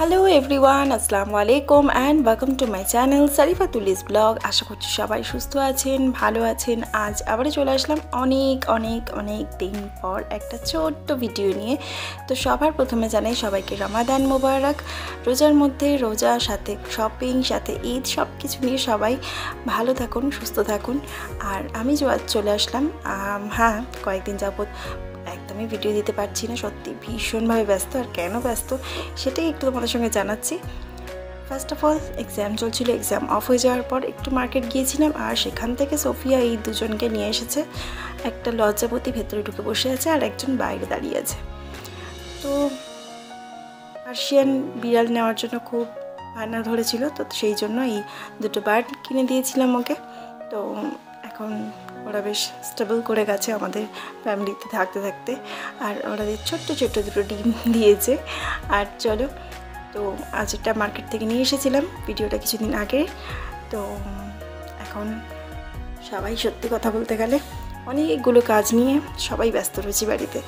Hello everyone, আসসালামু আলাইকুম and welcome to my channel সারিফাতুলিস ব্লগ। আশা করছি সবাই সুস্থ আছেন, ভালো আছেন। আজ আবারও চলে আসলাম অনেক দিন পর একটা ছোট্ট ভিডিও নিয়ে। তো সবার প্রথমে জানাই সবাইকে রমাদান মোবারক। রোজার মধ্যে রোজা, সাথে শপিং, সাথে ঈদ, সব কিছু নিয়ে সবাই ভালো থাকুন, সুস্থ থাকুন। আর আমি আজ চলে আসলাম, হ্যাঁ, কয়েকদিন যাবত একদমই ভিডিও দিতে পারছি না, সত্যি ভীষণভাবে ব্যস্ত। আর কেন ব্যস্ত সেটাই একটু তোমাদের সঙ্গে জানাচ্ছি। ফার্স্ট অফ অল এক্সাম চলছিল, এক্সাম অফ হয়ে যাওয়ার পর একটু মার্কেট গিয়েছিলাম, আর সেখান থেকে সোফিয়া এই দুজনকে নিয়ে এসেছে। একটা লজ্জাপতি ভেতরে ঢুকে বসে আছে আর একজন বাইরে দাঁড়িয়ে আছে। তো পার্সিয়ান বিড়াল নেওয়ার জন্য খুব বায়না ধরেছিল, তো সেই জন্য এই দুটো বার্ড কিনে দিয়েছিলাম ওকে। তো এখন ওরা বেশ স্টেবল করে গেছে আমাদের ফ্যামিলিতে থাকতে থাকতে। আর ওরা ছোট্ট দুটো ডিম দিয়েছে। আর চলো, তো আজ একটা মার্কেট থেকে নিয়ে এসেছিলাম, ভিডিওটা কিছুদিন আগে। তো এখন সবাই সত্যি কথা বলতে গেলে অনেকগুলো কাজ নিয়ে সবাই ব্যস্ত রয়েছি বাড়িতে,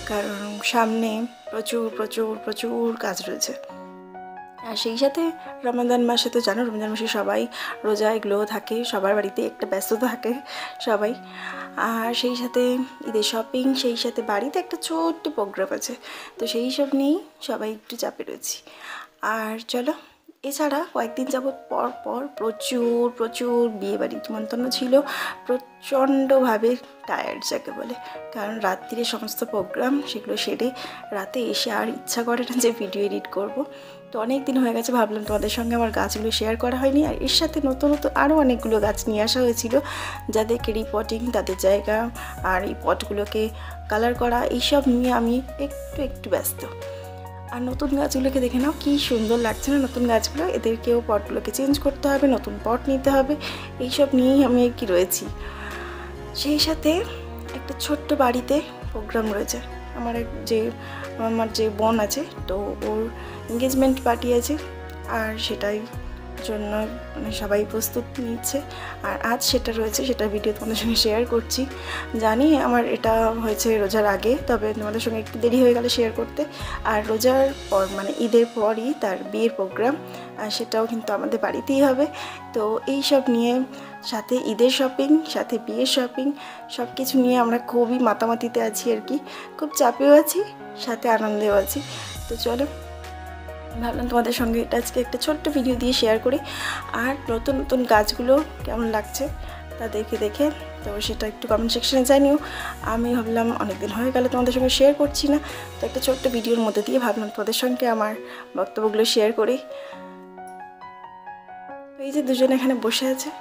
কারণ সামনে প্রচুর কাজ রয়েছে। আর সেই সাথে রমাদান মাসে তো জানো, রমজান মাসে সবাই রোজা এগুলো থাকে, সবার বাড়িতে একটা ব্যস্ততা থাকে সবাই। আর সেই সাথে ঈদের শপিং, সেই সাথে বাড়িতে একটা ছোট্ট প্রোগ্রাম আছে, তো সেই সব নিয়েই সবাই একটু চাপে রয়েছি। আর চলো, এছাড়া কয়েকদিন যাবত পর প্রচুর বিয়েবাড়ি নিমন্ত্রণ ছিল। প্রচণ্ডভাবে টায়ার্ড যাকে বলে, কারণ রাত্রিরে সমস্ত প্রোগ্রাম সেগুলো সেরে রাতে এসে আর ইচ্ছা করে না যে ভিডিও এডিট করব। তো অনেক দিন হয়ে গেছে, ভাবলাম তোমাদের সঙ্গে আমার গাছগুলো শেয়ার করা হয়নি। আর এর সাথে নতুন আরও অনেকগুলো গাছ নিয়ে আসা হয়েছিল, যাদেরকে রিপোর্টিং, তাদের জায়গা আর এই পটগুলোকে কালার করা, এইসব নিয়ে আমি একটু ব্যস্ত। আর নতুন গাছগুলোকে দেখে নাও কি সুন্দর লাগছে না নতুন গাছগুলো। এদেরকেও পটগুলোকে চেঞ্জ করতে হবে, নতুন পট নিতে হবে, এইসব নিয়েই আমি কি রয়েছি। সেই সাথে একটা ছোট্ট বাড়িতে প্রোগ্রাম রয়েছে। আমার যে বোন আছে, তো ওর এঙ্গেজমেন্ট পার্টি আছে, আর সেটাই জন্য মানে সবাই প্রস্তুত নিচ্ছে। আর আজ সেটা রয়েছে, সেটা ভিডিও তোমাদের সঙ্গে শেয়ার করছি। জানি আমার এটা হয়েছে রোজার আগে, তবে তোমাদের সঙ্গে একটু দেরি হয়ে গেল শেয়ার করতে। আর রোজার পর মানে ঈদের পরই তার বিয়ের প্রোগ্রাম, আর সেটাও কিন্তু আমাদের বাড়িতেই হবে। তো এই সব নিয়ে, সাথে ঈদের শপিং, সাথে বিয়ের শপিং, সব কিছু নিয়ে আমরা খুবই মাতামাতিতে আছি আর কি। খুব চাপেও আছি, সাথে আনন্দেও আছি। তো চলো, ভাবলাম তোমাদের সঙ্গে এটা আজকে একটা ছোট্ট ভিডিও দিয়ে শেয়ার করি। আর নতুন গাছগুলো কেমন লাগছে তা দেখে তো সেটা একটু কমেন্ট সেকশনে জানিও। আমি ভাবলাম অনেকদিন হয়ে গেল তোমাদের সঙ্গে শেয়ার করছি না, তো একটা ছোট্ট ভিডিওর মধ্যে দিয়ে ভাবলাম তোমাদের সঙ্গে আমার বক্তব্যগুলো শেয়ার করি। তো এই যে দুজন এখানে বসে আছে,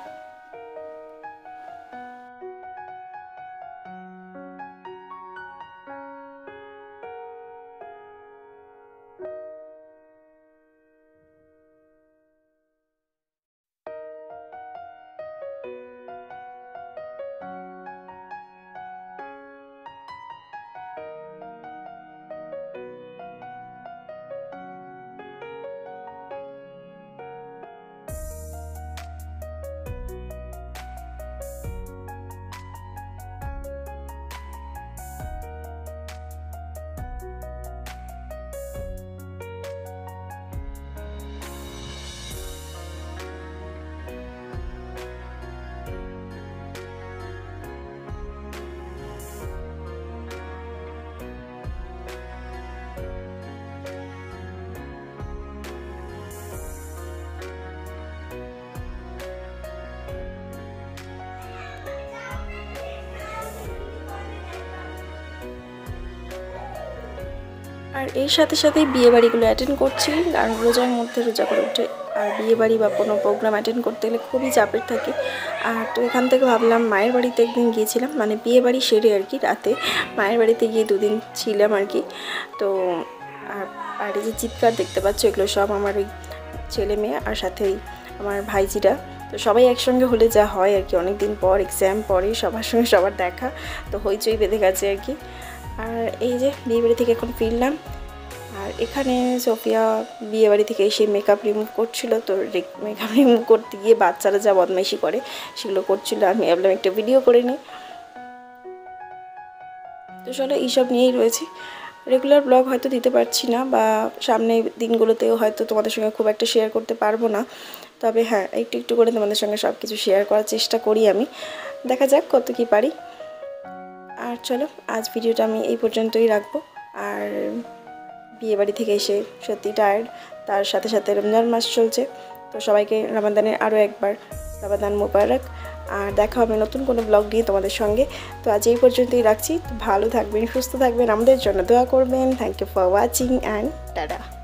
আর এর সাথেই বিয়েবাড়িগুলো অ্যাটেন্ড করছি, কারণ রোজার মধ্যে রোজা করে উঠে আর বিয়েবাড়ি বা কোনো প্রোগ্রাম অ্যাটেন্ড করতে গেলে খুবই চাপের থাকে। আর তো এখান থেকে ভাবলাম, মায়ের বাড়িতে একদিন গিয়েছিলাম, মানে বিয়েবাড়ি সেরে আর কি রাতে মায়ের বাড়িতে গিয়ে 2 দিন ছিলাম আর কি। তো আর এই যে চিৎকার দেখতে পাচ্ছ, এগুলো সব আমার ওই ছেলে মেয়ে আর সাথেই আমার ভাইজিরা। তো সবাই একসঙ্গে হলে যা হয় আর কি, অনেক দিন পর এক্সাম পরে সবার সঙ্গে সবার দেখা, তো হইচই বেঁধে গেছে আর কি। আর এই যে বিয়েবাড়ি থেকে এখন ফিরলাম, আর এখানে সোফিয়া বিয়েবাড়ি থেকে এসে মেকআপ রিমুভ করছিল। তো মেকআপ রিমুভ করতে গিয়ে বাচ্চারা যা বদমাইশি করে সেগুলো করছিল, আমি ভাবলাম একটা ভিডিও করে নিই। তো চলো, এইসব নিয়েই রয়েছি। রেগুলার ব্লগ হয়তো দিতে পারছি না, বা সামনে দিনগুলোতেও হয়তো তোমাদের সঙ্গে খুব একটা শেয়ার করতে পারবো না। তবে হ্যাঁ, একটু একটু করে তোমাদের সঙ্গে সব কিছু শেয়ার করার চেষ্টা করি আমি। দেখা যাক কত কি পারি। আর চলো, আজ ভিডিওটা আমি এই পর্যন্তই রাখবো। আর বিয়েবাড়ি থেকে এসে সত্যি টায়ার্ড, তার সাথে সাথে রমজান মাস চলছে, তো সবাইকে রমাদানের আরও একবার রমাদান মোবারক। আর দেখা হবে নতুন কোনো ব্লগ নিয়ে তোমাদের সঙ্গে। তো আজ এই পর্যন্তই রাখছি। ভালো থাকবেন, সুস্থ থাকবেন, আমাদের জন্য দোয়া করবেন। Thank you for watching and tata.